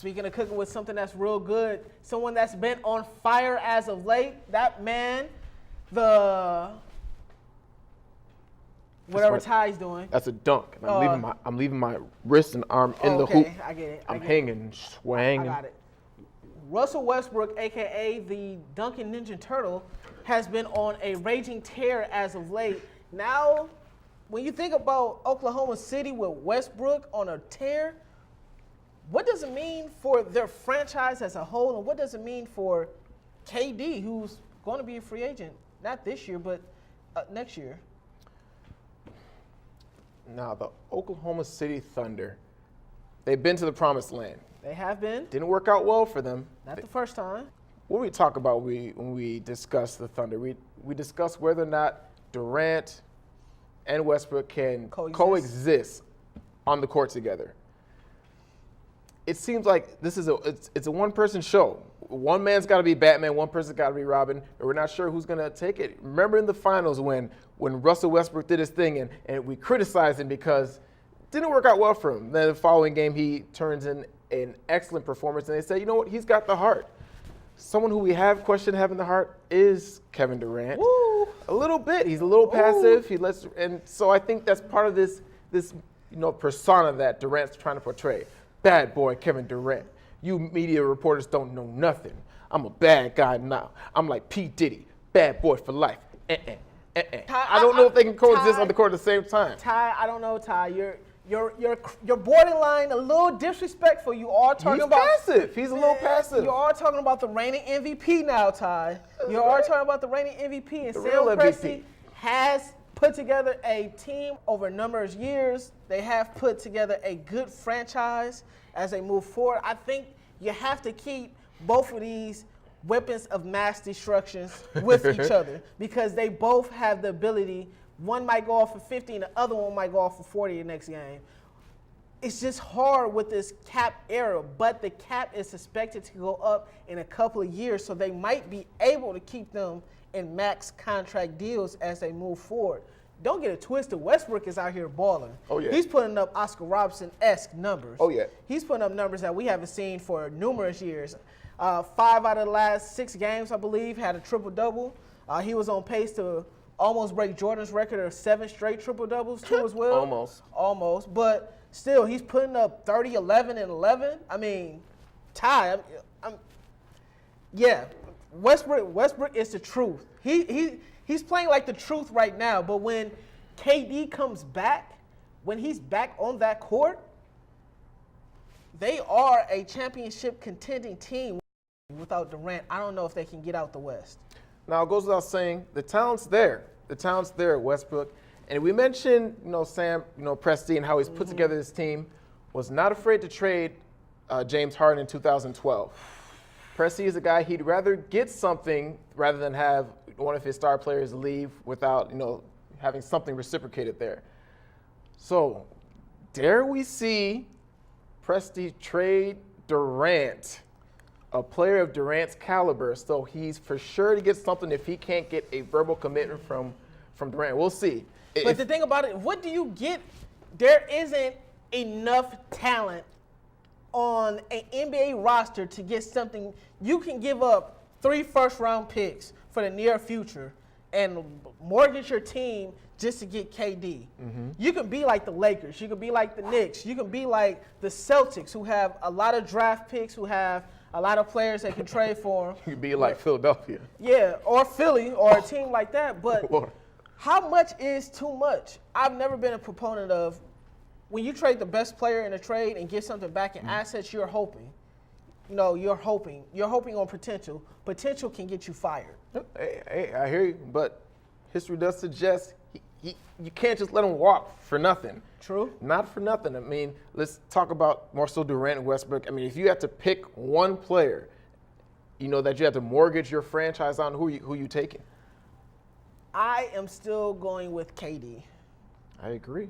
Speaking of cooking with something that's real good, someone that's been on fire as of late, that man, whatever Ty's doing. That's a dunk. And I'm leaving my wrist and arm in the hoop. I get it. I'm hanging, swanging. I got it. Russell Westbrook, a.k.a. the Duncan Ninja Turtle, has been on a raging tear as of late. Now, when you think about Oklahoma City with Westbrook on a tear, what does it mean for their franchise as a whole, and what does it mean for KD, who's going to be a free agent, not this year, but next year? Now, the Oklahoma City Thunder, they've been to the promised land. They have been. Didn't work out well for them. Not the first time. What we talk about when we discuss the Thunder, we discuss whether or not Durant and Westbrook can coexist on the court together. It seems like this is it's a one-person show. One man's got to be Batman, one person's got to be Robin, and we're not sure who's going to take it. Remember in the finals when Russell Westbrook did his thing and we criticized him because it didn't work out well for him. Then the following game he turns in an excellent performance, and they say, you know what, he's got the heart. Someone who we have questioned having the heart is Kevin Durant. Woo. A little bit. He's a little passive. And so I think that's part of this persona that Durant's trying to portray. Bad boy Kevin Durant. You media reporters don't know nothing. I'm a bad guy now. I'm like P. Diddy, bad boy for life. I don't know if they can coexist on the court at the same time. Ty, I don't know, Ty. You're borderline a little disrespectful. You are talking about passive. He's a little passive. You are talking about the reigning MVP now, Ty. You are talking about the reigning MVP, and The Sam real Presti MVP. has put together a team over a number of years. They have put together a good franchise as they move forward. I think you have to keep both of these weapons of mass destruction with each other because they both have the ability. One might go off for 50 and the other one might go off for 40 the next game. It's just hard with this cap era, but the cap is expected to go up in a couple of years, so they might be able to keep them in max contract deals as they move forward. Don't get it twisted. Westbrook is out here balling. Oh, yeah. He's putting up Oscar Robertson-esque numbers. Oh, yeah. He's putting up numbers that we haven't seen for numerous years. 5 out of the last 6 games, I believe, had a triple-double. He was on pace to almost break Jordan's record of 7 straight triple-doubles, too, as well. Almost. But still, he's putting up 30, 11, and 11. I mean, Ty, yeah, Westbrook is the truth. He's playing like the truth right now, but when KD comes back, when he's back on that court, they are a championship contending team. Without Durant, I don't know if they can get out the West. Now, it goes without saying, the talent's there. The talent's there at Westbrook. And we mentioned, Sam, Presti and how he's put together this team, was not afraid to trade James Harden in 2012. Presti is a guy he'd rather get something rather than have one of his star players leave without, having something reciprocated there. So, dare we see Presti trade Durant, a player of Durant's caliber, so he's for sure to get something if he can't get a verbal commitment from Durant. We'll see. But the thing about it, what do you get? There isn't enough talent on an NBA roster to get something. You can give up 3 first-round picks for the near future and mortgage your team just to get KD. Mm-hmm. You can be like the Lakers. You can be like the Knicks. You can be like the Celtics, who have a lot of draft picks, who have a lot of players that can trade for them. You could be like Philadelphia. Yeah, or Philly, or a team like that. But how much is too much? I've never been a proponent of when you trade the best player in a trade and get something back in assets, you're hoping. You're hoping. You're hoping on potential. Potential can get you fired. Hey, I hear you, but history does suggest you can't just let him walk for nothing. True. Not for nothing. I mean, let's talk about more so Durant and Westbrook. I mean, if you had to pick one player, that you had to mortgage your franchise on, who you taking? I am still going with KD. I agree.